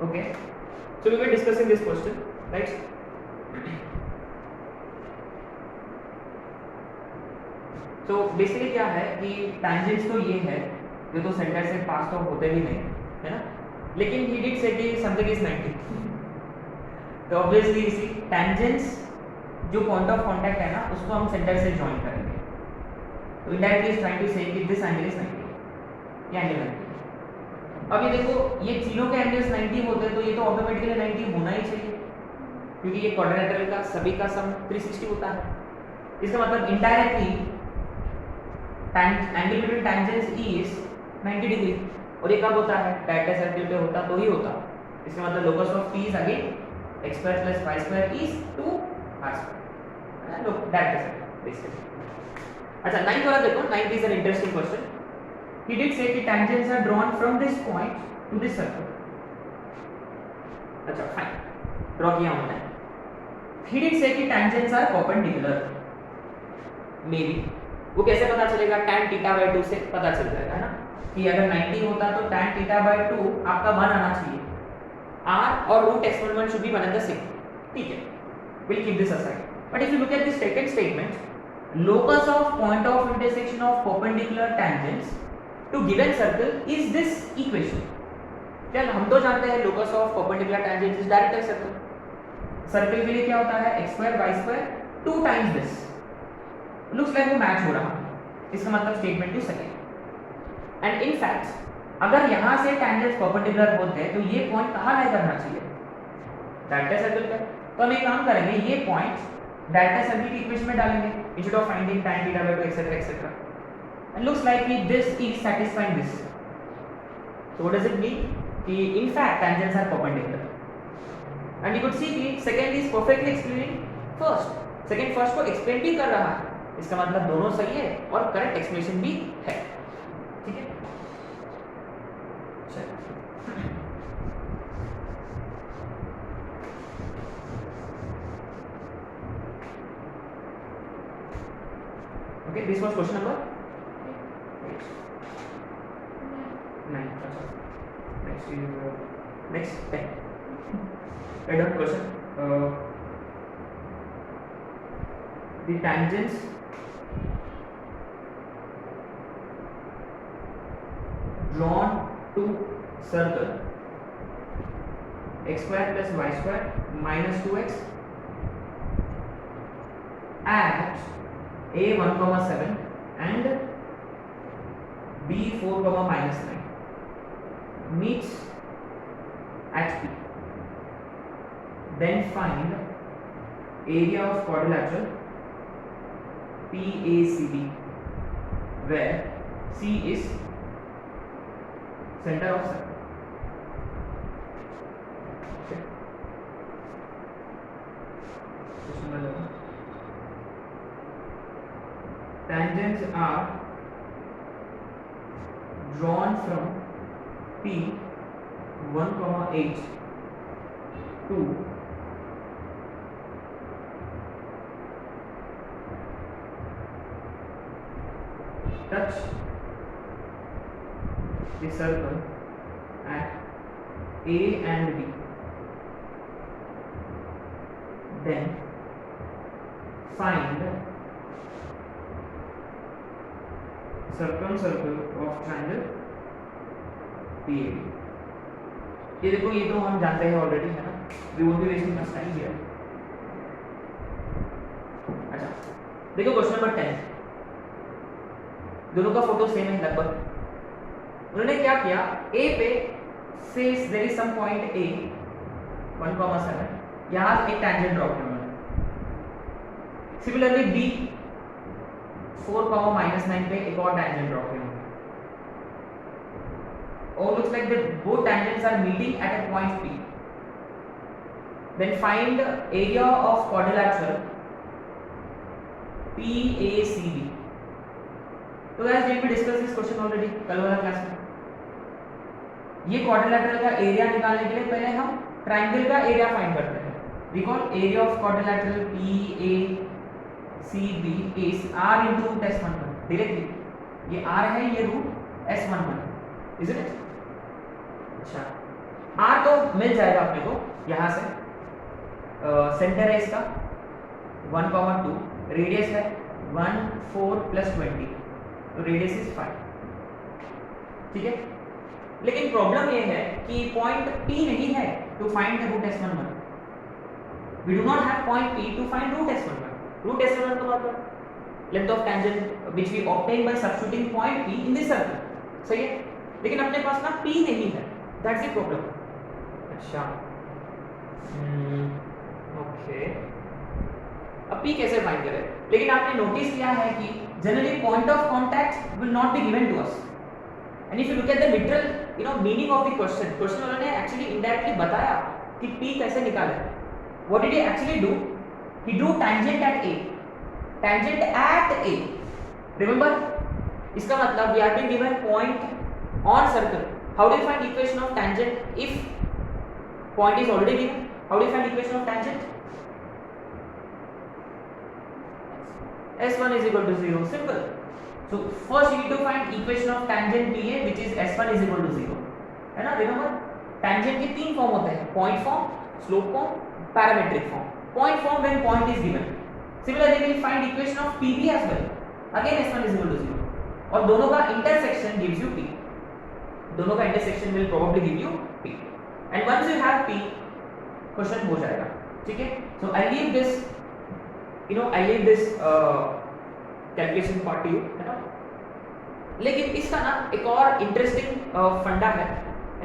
Okay, so we were discussing this question, right? तो basically क्या है कि tangents तो ये है, ये तो सेंटर से पास तो होते भी नहीं है ना, लेकिन he did say कि something is 90. तो ऑब्वियसली इसी tangents जो पॉइंट ऑफ कांटेक्ट है ना उसको हम सेंटर से ज्वाइन करेंगे, तो इनडायरेक्टली इज ट्राइंग टू से कि दिस एंगल इज 90, ये एंगल 90. अब ये देखो, ये तीनों के एंगल्स 90 होते हैं तो ये तो ऑटोमेटिकली 90 होना ही चाहिए, क्योंकि ये क्वाड्रिलेटरल का सभी का सम 360 होता है. इसका मतलब indirectly angle between tangents is 90 degree, और ये कब होता है? डायरेक्ट सर्किल पे होता तो ही होता. इसका मतलब locus of p is again x square plus y square is 2r square. लोग डायरेक्ट सर्किल बेसिकली. अच्छा, 9th वाला देखो. 9th is an interesting question. He did say कि tangents are drawn from this point to this circle. अच्छा fine, draw किया हमने. He did say कि tangents are perpendicular. Maybe वो कैसे पता चलेगा? tan थीटा by 2 से पता चल जाएगा, है ना, कि अगर 90 होता तो tan थीटा by 2 आपका 1 आना चाहिए. r और root x11 should be one and the same. ठीक है, we'll keep this aside. But if you look at this second statement, locus of point of intersection of perpendicular tangents to given circle is this equation. चल हम तो जानते हैं locus of perpendicular tangents is direct circle. Circle के लिए क्या होता है? x square y square 2 times this. Looks like वो मैच हो रहा है, इसका मतलब statement two second. And in fact अगर यहाँ से tangents perpendicular होते हैं तो ये पॉइंट कहाँ लाई करना चाहिए? डायरेक्ट सर्कल पे. तो हम एक काम करेंगे, ये पॉइंट डायरेक्ट सर्कल की इक्वेशन में डालेंगे instead of finding tan theta by 2 etcetera etcetera. And looks like this is satisfying this. So what does it mean? कि in fact tangents are perpendicular. And you could see कि second is perfectly explaining first. Second first को explain भी कर रहा है, इसका मतलब दोनों सही है और correct explanation भी है. ठीक है, चलो. Okay, this was question number 9. Next 10. Write down question. The tangents drawn to circle x square plus y square minus 2x at a 1,7 and b 4, minus 9 meets at P. Then find area of quadrilateral PACB, where C is center of circle. Okay. Tangents are drawn from P 1,8 to touch the circle at A and B. Then find circle of triangle PAB. ये देखो, ये तो हम जानते हैं already, है ना, we won't be wasting much time here. अच्छा देखो क्वेश्चन नंबर 10. दोनों का फोटो सेम है लगभग. उन्होंने क्या किया, A पे says there is some point A 1,7, यहाँ एक tangent ड्रॉ किया उन्होंने. सिमिलरली B 4, minus 9 पे एक और tangent ड्रॉ किया. Or looks like that both tangents are meeting at a point P. Then find area of quadrilateral PACB. तो guys, did we discuss this question already कल वाला class में? ये quadrilateral का एरिया निकालने के लिए पहले हम ट्राइंगल का एरिया फाइंड करते हैं. Recall area of quadrilateral PACB is r into root s11 directly. ये r है, ये रूट s11, isn't it? अच्छा आर तो मिल जाएगा अपने को यहाँ से, सेंटर है इसका 1,2, रेडियस है 1 4 + 20, तो रेडियस इज 5, ठीक है। लेकिन प्रॉब्लम ये है कि पॉइंट P नहीं है to find the root S11, we do not have point P to find root S11। Root S11 का मतलब length of tangent which we obtain by substituting point P in this circle, सही है। लेकिन अपने पास ना P नहीं है, दैट्स द प्रॉब्लम। अच्छा ओके, अब P कैसे फाइंड करें? लेकिन आपने नोटिस किया है कि generally point of contact will not be given to us, and if you look at the literal meaning of the question वाले ने एक्चुअली इनडायरेक्टली बताया कि P कैसे निकाले। What did he actually do? He drew tangent at A, tangent at A, remember, इसका मतलब we are being given point on circle. How do you find equation of tangent if point is already given? How do you find equation of tangent? S1 is equal to 0, simple. So first you need to find equation of tangent TA which is S1 is equal to 0, है ना। remember tangent के तीन form होते हैं, point form, slope form, parametric form। point form when point is given। similarly we will find equation of PB as well, again S1 is equal to 0, और दोनों का intersection gives you P, दोनों का intersection will probably give you P, and once you have P, question हो जाएगा, ठीक है। so I leave this calculation part to you, है ना। लेकिन इसका ना एक और इंटरेस्टिंग फंडा है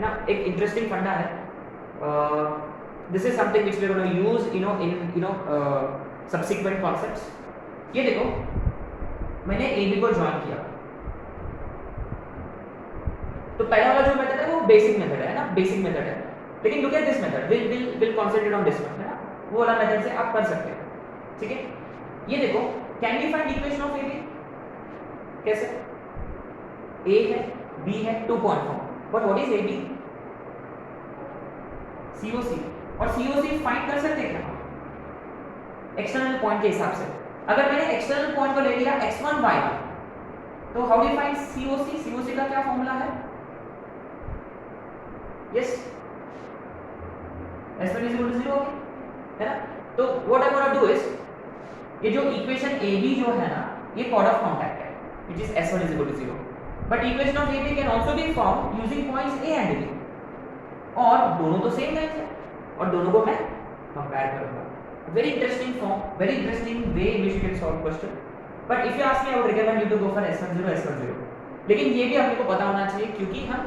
ना, एक इंटरेस्टिंग फंडा है। This is something which we are going to use in subsequent concepts. ये देखो, मैंने AB को ज्वाइन किया, तो पहला वाला जो मेथड है वो बेसिक मेथड है ना, बेसिक मेथड है। लेकिन look at this method, will concentrate on this one, है ना। वो वाला मेथड से आप कर सकते हैं, ठीक है। ये देखो, can we find equation of AB? कैसे? A है, B है, 2 point form, but what is AB? COC, और COC फाइंड कर सकते हैं क्या एक्सटर्नल पॉइंट के हिसाब से? अगर मैंने एक्सटर्नल पॉइंट को ले लिया x1 y1, तो how do you find COC? COC का क्या फॉर्मूला है? Yes, S1 is equal to 0, है ना। तो what I want to do is, ये जो इक्वेशन AB जो है ना, ये कॉर्ड ऑफ कांटेक्ट है which is S1 is equal to 0, but equation of AB can also be found using points A and B, और दोनों तो सेम लेंथ है, और दोनों को मैं कंपेयर करूंगा। Very interesting form, very interesting way in which you can solve question, but if you ask me I would recommend you to go for S10। लेकिन ये भी आपको पता होना चाहिए क्योंकि हम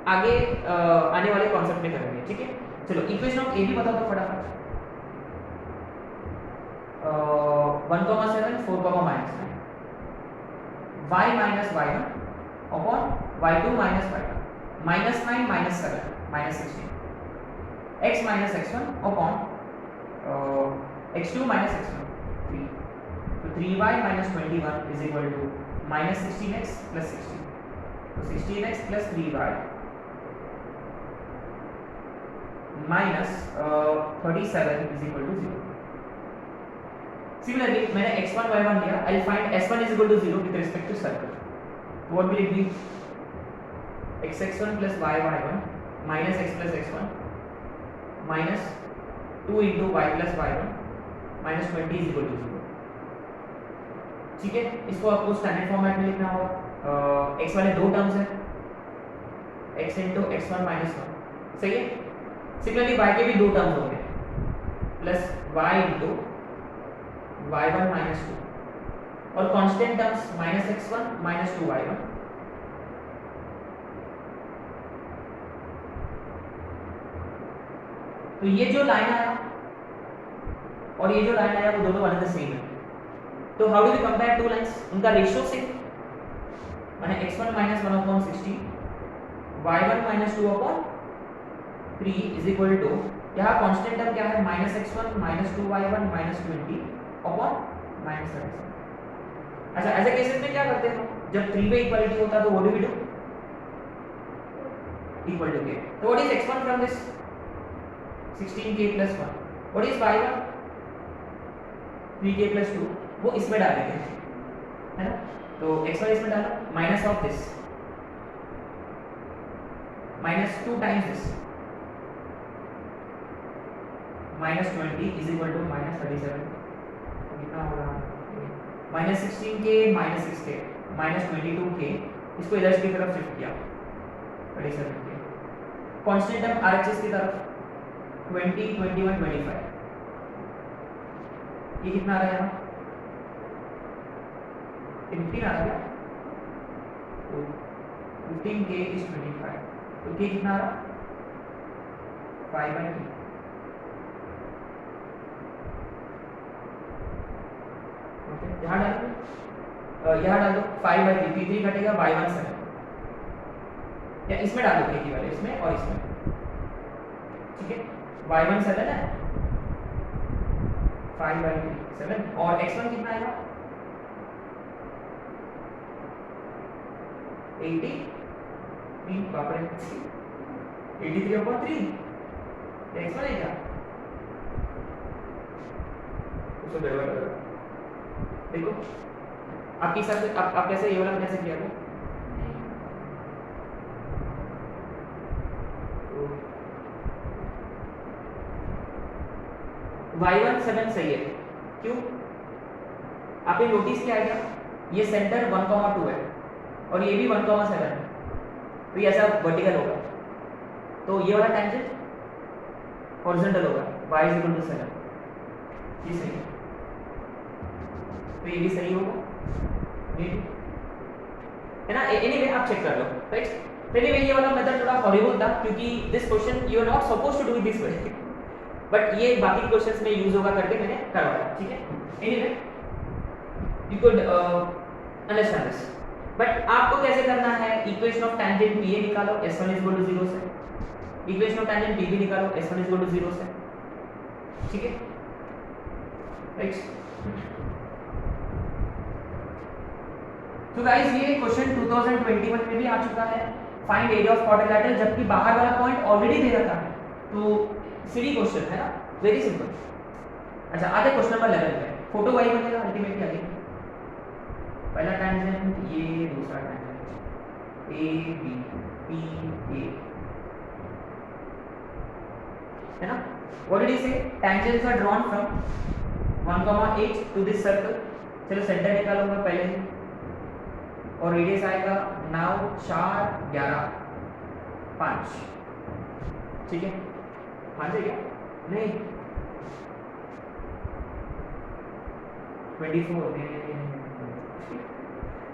आगे आने वाले कॉन्सेप्ट में करेंगे, ठीक है। चलो इक्वेशन ऑफ AB बता दो फटाफट। 1,7 4, -9 y minus y1 upon y2 minus y1, -9 -7 -16, x minus x1 upon x2 minus x1 3, so 3y minus 21 is equal to -16x plus 16, so 16x plus 3y minus 37 is equal to 0। Similarly, मैंने x1 y1 लिया, I'll find s1 is equal to 0 with respect to circle. What will it be? x1 plus y1 minus x plus x1 minus 2 into y plus y1 minus 20 is equal to 0, ठीक है। इसको आपको standard format में लिखना होगा। x वाले दो terms है, x into x1 minus 1, सही है। सिमिलरली y के भी दो टर्म्स होंगे, plus y into y1 minus 2, और constant terms -x1 minus 2y1, तो ये जो लाइन आया और ये जो लाइन आया वो दोनों वन एंड द सेम है। तो how do we compare two lines? उनका रेशियो से, माने x1 minus 1 upon 16, y1 minus 2 upon 3 is equal to, यहाँ कांस्टेंट टर्म क्या है? -x1 minus 2y1 minus 20 upon -7। अच्छा, ऐसे केसेस में क्या करते हैं? जब 3 वे इक्वालिटी होता है तो what do we do? Equal to k। तो what is x1 from this? 16k plus 1। What is y1? 3k plus 2। वो इसमें डालेंगे, है ना। तो x1 इसमें डाला, minus of this, -2 times this, -20 is equal to -37, कितना होगा -16k -6k -22k, इसको इधर की तरफ शिफ्ट किया 37k, कांस्टेंट टर्म RHS की तरफ 20 21 25, ये कितना आ रहा है यहाँ 15 आ रहा है, तो 15k is 25, तो k कितना आ रहा 5/3, ओके यहाँ डाल दो 5/3, p3 घटेगा y1 7, या इसमें डालो k की वैल्यू, इसमें और इसमें, ठीक है, y1 7 है 5/3 7, और x1 कितना आएगा 83, बाप रे 83/3, x1 है क्या, उसको गड़बड़ लग रहा है, देखो आपके हिसाब से आप कैसे ये वाला कैसे किया था, y1 7 सही है, क्यों, आपने नोटिस किया है क्या, ये सेंटर 1,2 है और ये भी 1,7 है, तो ये ऐसा वर्टिकल होगा, तो ये वाला टेंजेंट हॉरिजॉन्टल होगा, y = 7, ये सही है, तो ये भी सही होगा, ये है ना, एनीवे आप चेक कर लो, राइट। एनीवे ये वाला मेथड थोड़ा हॉरिबल था, क्योंकि this question you are not supposed to do this way, but ये बाकी क्वेश्चंस में यूज होगा करके मैंने करवाया, ठीक है। Anyway you could understand this, but आपको कैसे करना है, इक्वेशन ऑफ टेंजेंट PA निकालो, S1 = 0 से, इक्वेशन ऑफ टेंजेंट PB निकालो, S1 = 0 से, ठीक है, राइट। तो गाइस ये क्वेश्चन 2021 में भी आ चुका है, फाइंड एरिया ऑफ क्वाड्रिलेटरल, जबकि बाहर वाला पॉइंट ऑलरेडी दे रखा है, तो सीधी क्वेश्चन है ना, वेरी सिंपल। अच्छा आते क्वेश्चन नंबर 11 पे, फोटो वही बनेगा अल्टीमेटली आगे, पहला टेंजेंट ये, दूसरा टेंजेंट AB PA, है ना, what did he say, tangents are drawn from 1,8 to this circle, चलो सेंटर निकालूंगा पहले ही, और रेडियस आएगा 9 4 11 5, ठीक है, 5 है क्या, नहीं 24,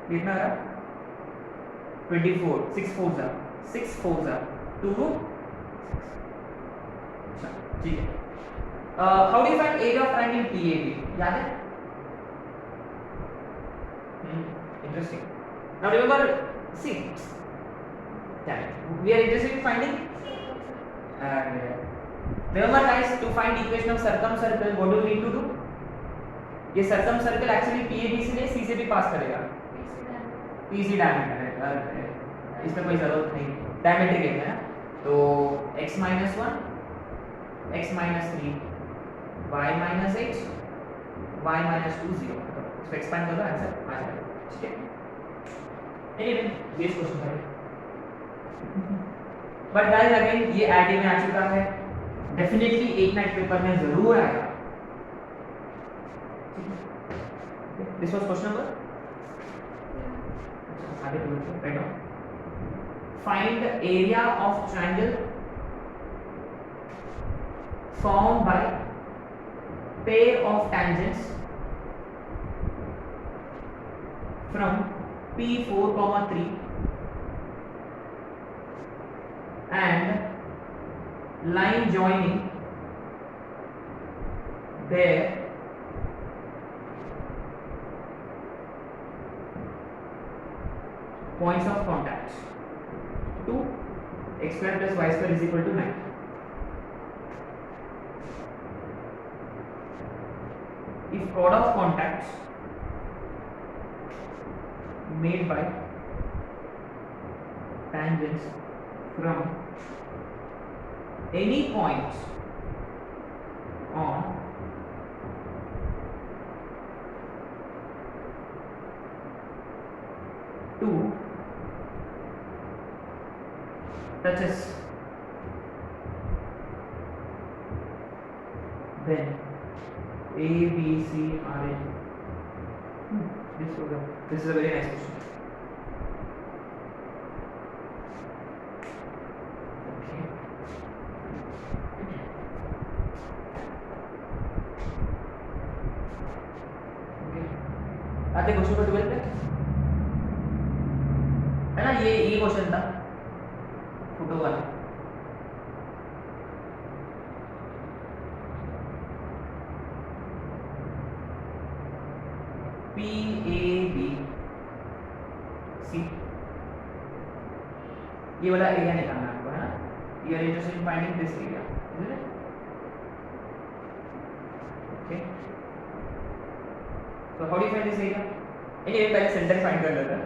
कितना आ रहा 24, 6 4 2 अच्छा ठीक है। How do you find area of triangle PAB, याद है, interesting. Now remember, see damn it, we are interested in finding remember guys, to find equation of circumcircle what do you need to do, ये circumcircle actually PAB से ले, C से भी पास करेगा, PC diameter है, इसमें कोई जरूरत नहीं, डायमीटर है ना, तो x - 1 x - 3 y - 8 y - 2 0, इसको एक्सपेंड कर दो, आंसर आ जाएगा, ठीक है। एनीवे बेस क्वेश्चन था, बट गाइस अगेन ये आईटी में आ चुका है, डेफिनेटली एक नाइट पेपर में जरूर आएगा, दिस वाज क्वेश्चन नंबर, आगे right on, find area of triangle formed by pair of tangents from P4, 3 and line joining their points of contact to x square plus y square is equal to 9. If chord of contacts made by tangents from any points on two touches then A B C are in this program. This is a very nice question. Okay. आते question को 12 पे है ना, ये question था photo वाला। P A B C ये वाला एरिया निकालना आपको, है ना। You are interested in finding this area, isn't it? Okay. So how do you find this area? Anyway, पहले सेंटर फाइंड कर लेते हैं।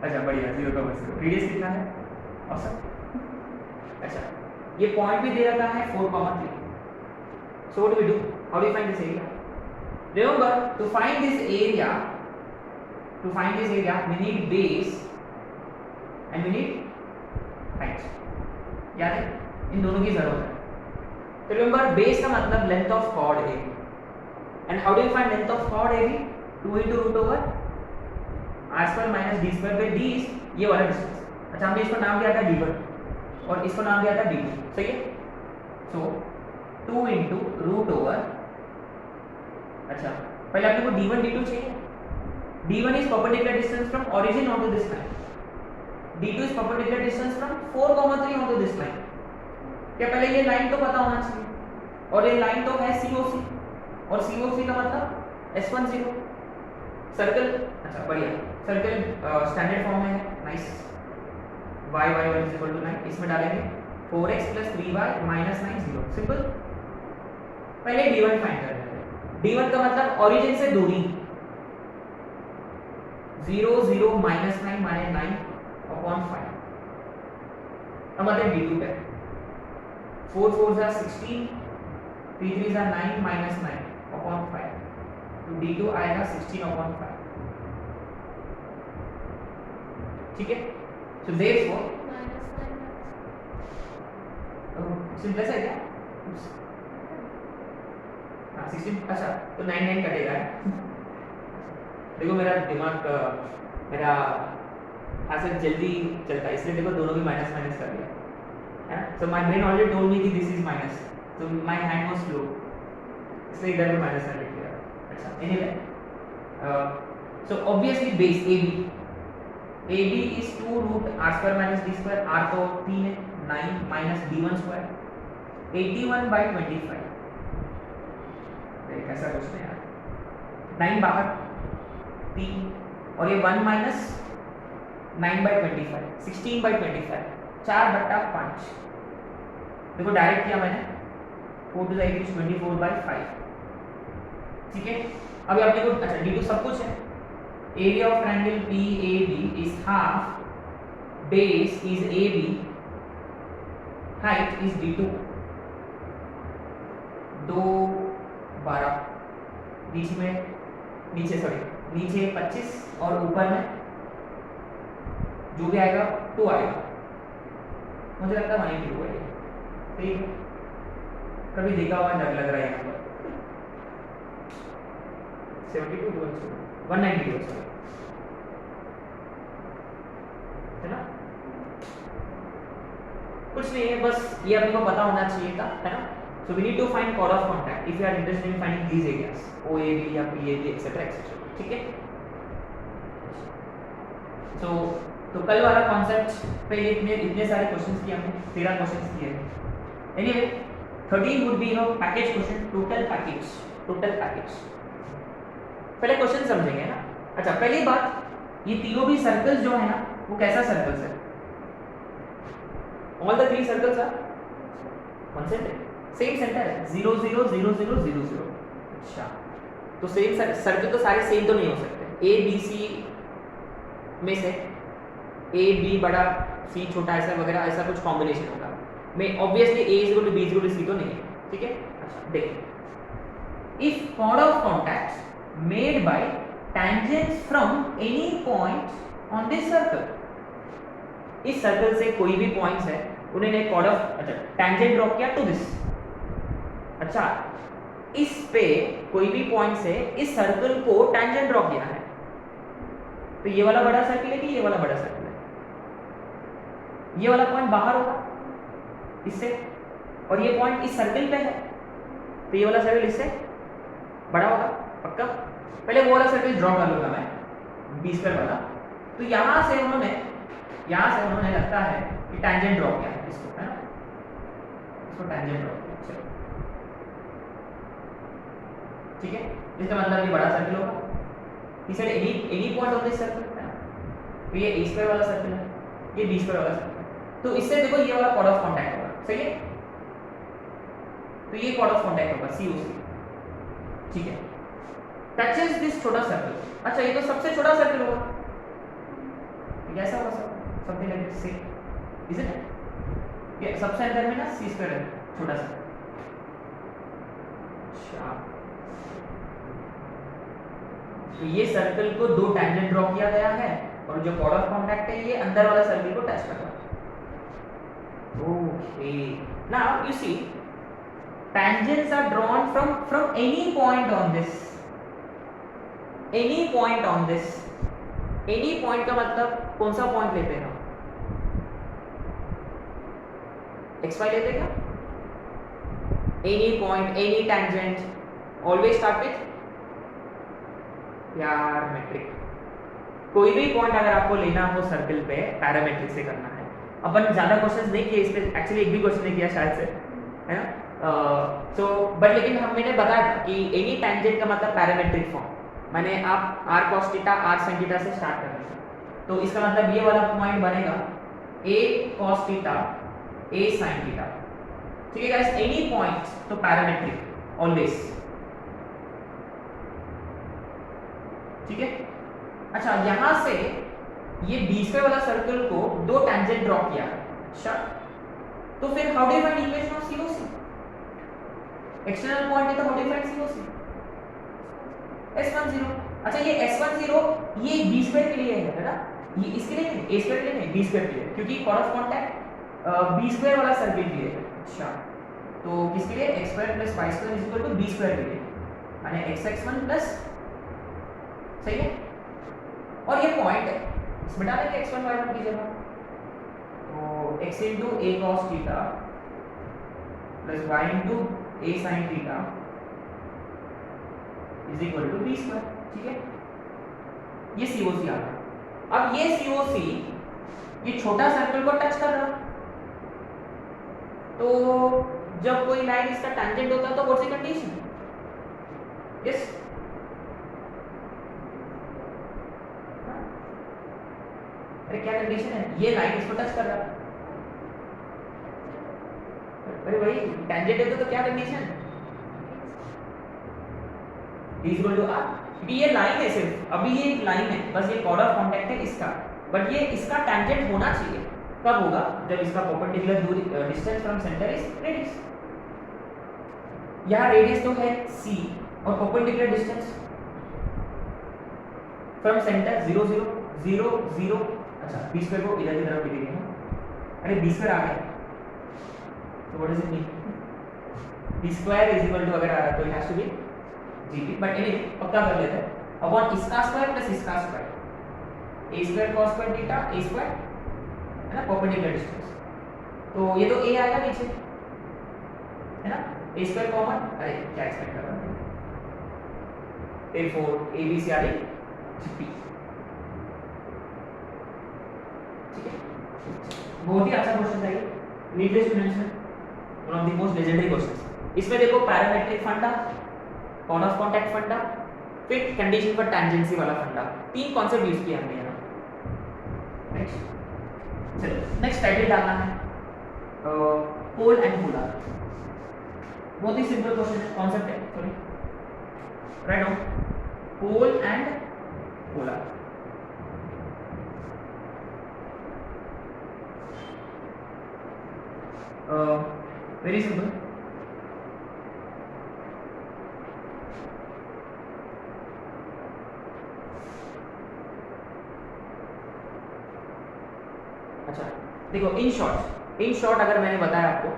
अच्छा बढ़िया, 0,0। रेडियस कितना है? Awesome. अच्छा, ये पॉइंट भी दे रखा है 4,3। So what do we do? How do you find this area? Remember, to find this area, we need base and we need height. याद है? इन दोनों की जरूरत है। तो remember, base का मतलब length of chord AB. And how do you find length of chord AB? 2 into root over r square minus d square by d is ये वाला डिस्टेंस। अच्छा, हमने इसको नाम दिया था d1 और इसको नाम दिया था d2, सही है। सो 2 into root over, अच्छा पहले आपको d1 d2 चाहिए। d1 is perpendicular distance from origin onto this line, d2 is perpendicular distance from 4,3 onto this line। क्या पहले ये लाइन तो पता होना चाहिए, और ये लाइन तो है COC, और COC का मतलब S10 सर्कल। अच्छा बढ़िया, सर्कल स्टैंडर्ड फॉर्म में है, nice. y1 is equal to 9, इसमें डालेंगे 4x plus 3y minus 9 0, simple. पहले d1 फाइंड कर लेते हैं। d1 का मतलब ओरिजिन से दूरी, 0 0 minus 9 minus 9 upon 5। अब आते हैं d2 पे। 4 4s are 16, 3 3s are 9 minus 9 upon 5, तो d2 आएगा 16 upon 5, ठीक है। सो देयरफॉर सिंपल है क्या? हाँ 16, अच्छा तो 9 9 कटेगा। देखो मेरा दिमाग मेरा हाथ से जल्दी चलता है, इसलिए देखो दोनों की माइनस माइनस कर दिया है। So my brain already told me कि this is minus, so my hand was slow, इसलिए इधर में माइनस कर लिया। अच्छा anyway, so obviously base AB is 2 root r square minus d square, r तो 3 है, 9 minus d1 square, 81 by 25। कैसा क्वेश्चन है यार, 9 बाहर 3 और ये 1 minus 9 by 25, 16 by 25, 4/5। देखो डायरेक्ट किया मैंने, 4 to the 8 is 24 by 5, ठीक है। अभी आपने को अच्छा d2 सब कुछ है। Area of triangle PAB is half, base is AB, height is d2, 2 12, नीचे 25 और ऊपर में जो भी आएगा 2 आएगा, मुझे लगता है 182 आएगा, ठीक है। कभी देखा हुआ डर लग रहा है यहाँ पर 72 192 है ना। कुछ नहीं है, बस ये अपने को पता होना चाहिए था, है ना। So we need to find chord of contact if you are interested in finding these areas, OAB या PAB एक्सेट्रा एक्सेट्रा, ठीक है। तो कल वाला कॉन्सेप्ट पे इतने सारे क्वेश्चंस किए हमने, 13 क्वेश्चंस किए हैं। Anyway 13 would be package question, total package. पहले क्वेश्चन समझेंगे ना। अच्छा पहली बात, ये तीनों भी सर्कल्स जो है ना, वो कैसा सर्कल्स है? All the 3 circles are concentric, same centre है, 0 0 0 0 0 0। अच्छा तो सेम सर्कल तो सारे सेम तो नहीं हो सकते। ABC में से A B बड़ा C छोटा ऐसा वगैरह, ऐसा कुछ कॉम्बिनेशन होगा। मैं obviously A is equal to B is equal to C तो नहीं है, ठीक है। अच्छा देखिए, if chord of contact made by tangents from any point on this circle, इस सर्कल से कोई भी पॉइंट्स है, उन्होंने कॉर्ड ऑफ अच्छा टेंजेंट ड्रॉ किया टू दिस, अच्छा, इस पे कोई भी पॉइंट से इस सर्कल को टेंजेंट ड्रॉ किया है, तो ये वाला बड़ा सर्कल है कि ये वाला बड़ा सर्कल है? ये वाला पॉइंट बाहर होगा इससे, और ये पॉइंट इस सर्कल पे है, तो ये वाला सर्कल इससे बड़ा होगा पक्का। पहले वो वाला सर्कल ड्रॉ कर लूंगा मैं, बी स्क्वायर वाला। तो यहाँ से उन्होंने लगता है कि टेंजेंट ड्रॉ किया है इसको, है ना, इसको टेंजेंट ड्रॉ किया। चलो ठीक है, इसका मतलब ये बड़ा सर्कल होगा। he said any point on this circle, है ना, तो ये a स्क्वायर वाला सर्कल है, ये b स्क्वायर वाला सर्कल है, तो इससे देखो ये वाला कॉर्ड ऑफ कांटेक्ट होगा, सही है, तो ये कॉर्ड ऑफ कांटेक्ट होगा COC, ठीक है, टचेस दिस छोटा सर्कल। अच्छा, ये तो सबसे छोटा सर्कल होगा, कैसा होगा sir, something like this, is it, ये सबसे अंदर में ना c स्क्वायर है छोटा सा। अच्छा, तो ये सर्कल को दो टेंजेंट ड्रॉ किया गया है, और जो कॉर्ड ऑफ कांटेक्ट है ये अंदर वाला सर्कल को टच कर रहा है। Okay, now you see tangents are drawn from any point on this, any point on this, any point का मतलब कौन सा पॉइंट लेते हैं हम, xy लेते हैं क्या? any point, any tangent, always start with यार मेट्रिक। कोई भी पॉइंट अगर आपको लेना हो सर्कल पे, पैरामेट्रिक से करना है। अपन ज्यादा क्वेश्चंस नहीं किए इस पे, एक्चुअली एक भी क्वेश्चन नहीं किया शायद से, है ना, सो बट लेकिन मैंने बताया था कि एनी टेंजेंट का मतलब पैरामेट्रिक फॉर्म, मैंने आप r cos theta r sin theta से स्टार्ट करना है, तो इसका मतलब ये वाला पॉइंट बनेगा a cos theta a sin theta, ठीक है गाइस, एनी पॉइंट तो पैरामेट्रिक ऑलवेज, ठीक है। अच्छा, यहां से ये बी स्क्वायर वाला सर्कल को दो टेंजेंट ड्रॉ किया, अच्छा, तो फिर how do you find equation of COC, external point है तो how do you find COC, S10। अच्छा, ये S10 ये बी स्क्वायर के लिए है ना, ये इसके लिए नहीं, a स्क्वायर के लिए नहीं, बी स्क्वायर के लिए, क्योंकि chord of contact b square वाला सर्कल के लिए है। अच्छा, तो किसके लिए, x square plus y square is equal to b square के लिए, यानी xx1 प्लस, सही है, और ये पॉइंट है, इसमें डालेंगे x1 y1 की जगह, तो x into a cos theta plus y into a sin theta is equal to b square, ठीक है, ये COC आ गया। अब ये COC ये छोटा सर्कल को टच कर रहा, तो जब कोई लाइन इसका टेंजेंट होता है तो व्हाट्स द कंडीशन, यस, अरे क्या कंडीशन है, ये लाइन इसको टच कर रहा है, अरे भाई टेंजेंट है तो क्या condition, d equal to r, क्योंकि ये लाइन है, सिर्फ अभी ये एक लाइन है, बस ये कॉर्ड ऑफ कांटेक्ट है इसका, बट ये इसका टेंजेंट होना चाहिए, कब होगा, जब इसका परपेंडिकुलर दूरी distance from centre is radius, यहाँ रेडियस तो है c और परपेंडिकुलर डिस्टेंस फ्रॉम सेंटर 0 0 0 0, अच्छा बी स्क्वायर को इधर की तरफ लिख देंगे, अरे बी स्क्वायर आ गया, तो what does it mean, b square is equal to अगर आ रहा है तो it has to be GP, but anyway पक्का कर लेते हैं, अपॉन इसका स्क्वायर प्लस इसका square, a square cos square theta a square, है ना, परपेंडिकुलर डिस्टेंस, तो ये तो a आएगा नीचे, है ना, a स्क्वायर कॉमन, अरे क्या एक्सपेक्ट कर रहा हूं, therefore abc आ गई जीपी, ठीक है, बहुत ही अच्छा क्वेश्चन है ये, needless to mention, one of the most legendary questions. इसमें देखो पैरामेट्रिक फंडा, कॉर्ड ऑफ कांटेक्ट फंडा, फिर कंडीशन फॉर टेंजेंसी वाला फंडा, तीन कॉन्सेप्ट यूज किए हमने यहाँ। नेक्स्ट, चलो नेक्स्ट टाइटल डालना है पोल एंड पोलर, बहुत ही सिंपल क्वेश्चन है, कॉन्सेप्ट है, sorry, write down pole and polar. Very simple, अच्छा देखो, इन शॉर्ट अगर मैंने बताया आपको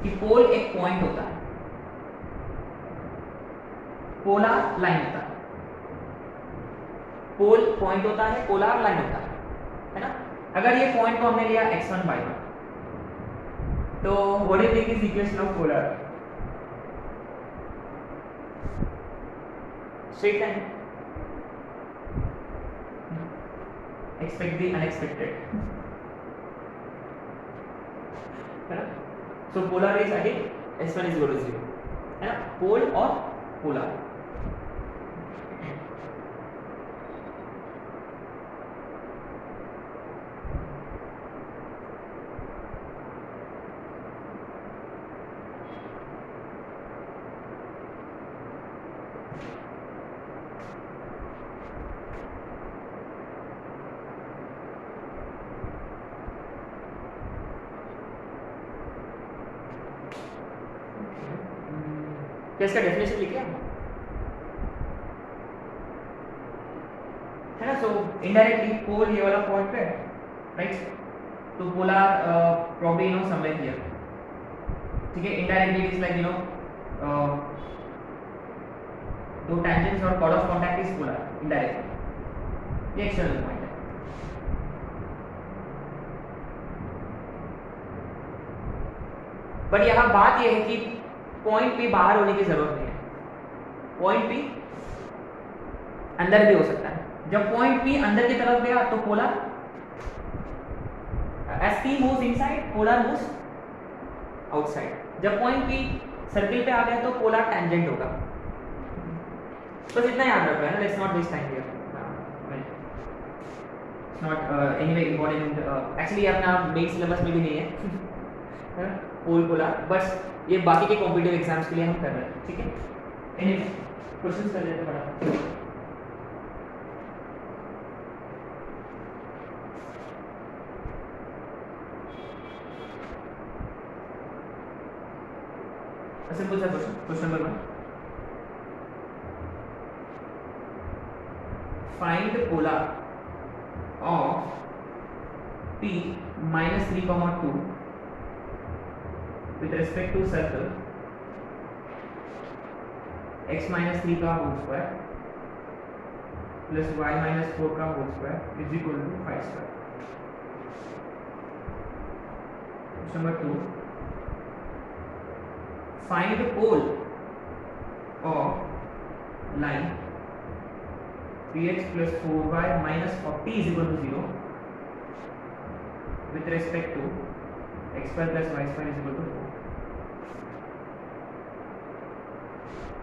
कि पोल एक पॉइंट होता है, पोलर लाइन होता है, पोल पॉइंट होता है, पोलर लाइन होता है ना। अगर ये पॉइंट को हमने लिया x1 y1, तो what is this equation of polar? Straight line, expect the unexpected, है ना। So polar is again S1 is equal to 0, है ना, पोल और पोलर। क्या इसका डेफिनेशन लिखे हम, है ना। सो इनडायरेक्टली पोल ये वाला पॉइंट पे, राइट, तो polar probably you know somewhere here, ठीक है। Indirectly it is like you know दो टेंजेंट्स और chord of contact is polar indirectly, ये एक्सटर्नल पॉइंट है। बट यहाँ बात ये है कि पॉइंट भी बाहर होने की जरूरत नहीं है, पॉइंट भी अंदर भी हो सकता है। जब पॉइंट भी अंदर की तरफ गया तो polar, as p moves inside, polar moves outside. जब पॉइंट भी सर्किल पे आ गया तो पोलर टेंजेंट होगा। बस इतना याद रखना है, let's not waste time here, it's not anyway important, actually अपना मेन सिलेबस में भी नहीं है पोल पोलर, बस ये बाकी के कॉम्पिटिटिव एग्जाम्स के लिए हम कर रहे हैं, ठीक है। एनीवे क्वेश्चंस कर लेते हैं बड़ा। सिंपल सा question, question number 1, find polar of p minus 3, 2 with respect to circle x minus 3 का whole square plus y minus 4 का whole square is equal to 5 square. Question number 2, find the pole of line 3x plus 4y minus 40 is equal to 0 with respect to x square plus y square is equal to 4.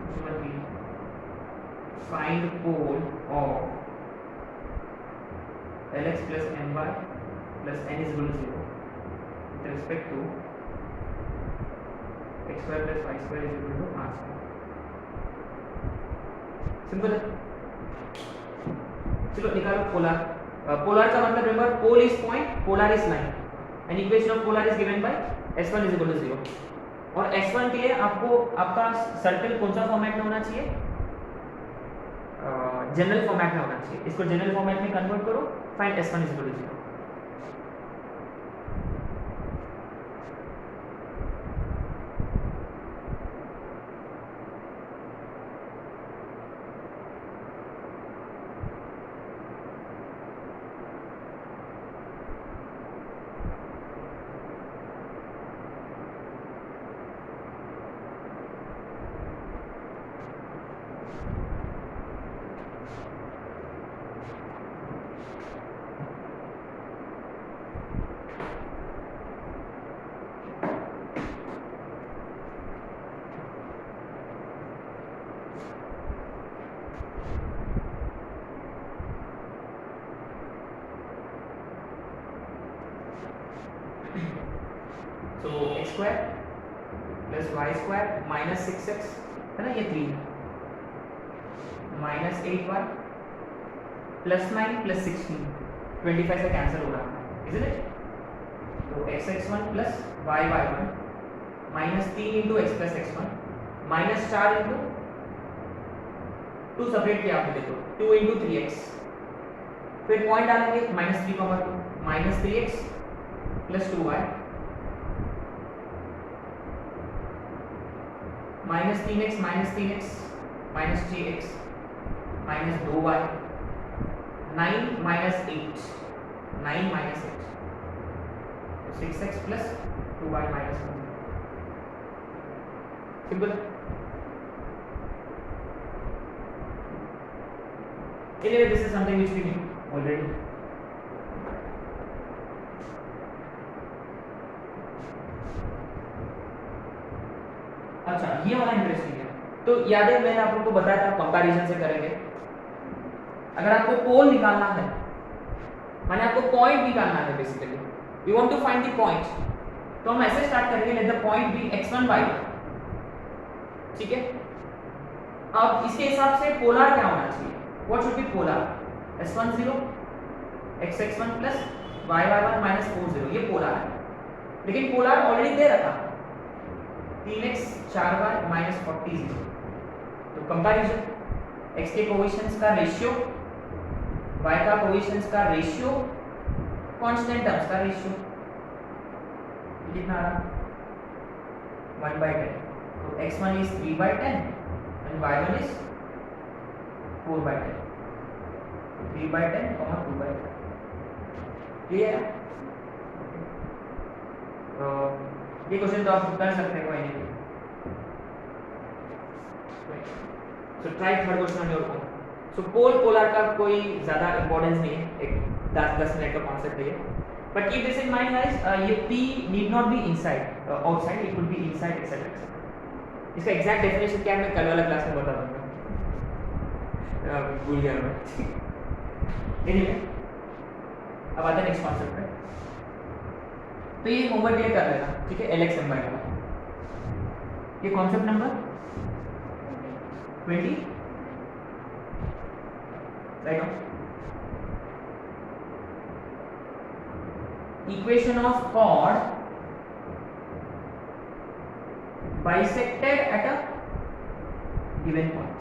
Number 3, find pole of Lx plus my plus n is equal to 0 with respect to x square plus y square is equal to r square. Simple है। चलो निकालो polar. Polar का मतलब remember pole is point, polar is line, and equation of polar is given by s1 is equal to 0। और s1 के लिए आपको आपका सर्कल कौन सा फॉर्मेट में होना चाहिए? जनरल फॉर्मेट में होना चाहिए। इसको जनरल फॉर्मेट में कन्वर्ट करो, find s1 is equal to 0। तो x square plus y square minus 6x है ना, ये 3 माइनस 8y प्लस 9 प्लस 16, 25 से कैंसिल हो रहा है, इज इट? तो x1 plus y1 minus 3 into x plus x1 minus 4 into 2 separate किया आपने, देखो 2 इंटू 3x, फिर पॉइंट डालेंगे minus 3, minus 3x plus 2y minus 3x minus 3x minus 6x minus 2y 9 minus 8 9 minus 8 6x plus 2y minus 1 simple. Anyway, this is something which we knew already. अच्छा, ये वाला interesting है। तो याद है मैंने आप लोगों को बताया था कंपैरिजन से करेंगे। अगर आपको पोल निकालना है, माने आपको पॉइंट निकालना है, basically we want to find the point, तो हम ऐसे स्टार्ट करेंगे, let the point B x1 y1, ठीक है। अब इसके हिसाब से पोलर क्या होना चाहिए, what should be polar, s1 0 x1 plus y1 minus 4 0, ये पोलर है। लेकिन पोलर ऑलरेडी दे रखा 3x 4y माइनस 40 0, तो कंपैरिजन x के कोएफिशिएंट्स का रेशियो, y का कोएफिशिएंट्स का रेशियो, कांस्टेंट टर्म्स का रेशियो, कितना आ रहा 1/10, तो x1 is 3/10 and y1 is 4/10, 3/10, 2/10, clear है। तो ये क्वेश्चन तो आप कर सकते हैं, कोई नहीं। So try third question on your own. So polar का कोई ज़्यादा इंपॉर्टेंस नहीं है, एक 10 मिनट का कॉन्सेप्ट है ये, but keep this in mind guys, ये P need not be inside outside, it will be inside etcetera etcetera. इसका एग्जैक्ट डेफिनेशन क्या है मैं कल वाला क्लास में बता दूंगा, भूल गया मैं। एनीवे, अब आता है नेक्स्ट कॉन्सेप्ट पे। तो ये होमवर्क ये कर लेना, ठीक है, LXM/Y का ये concept number 20 right on. Equation of chord bisected at a given point,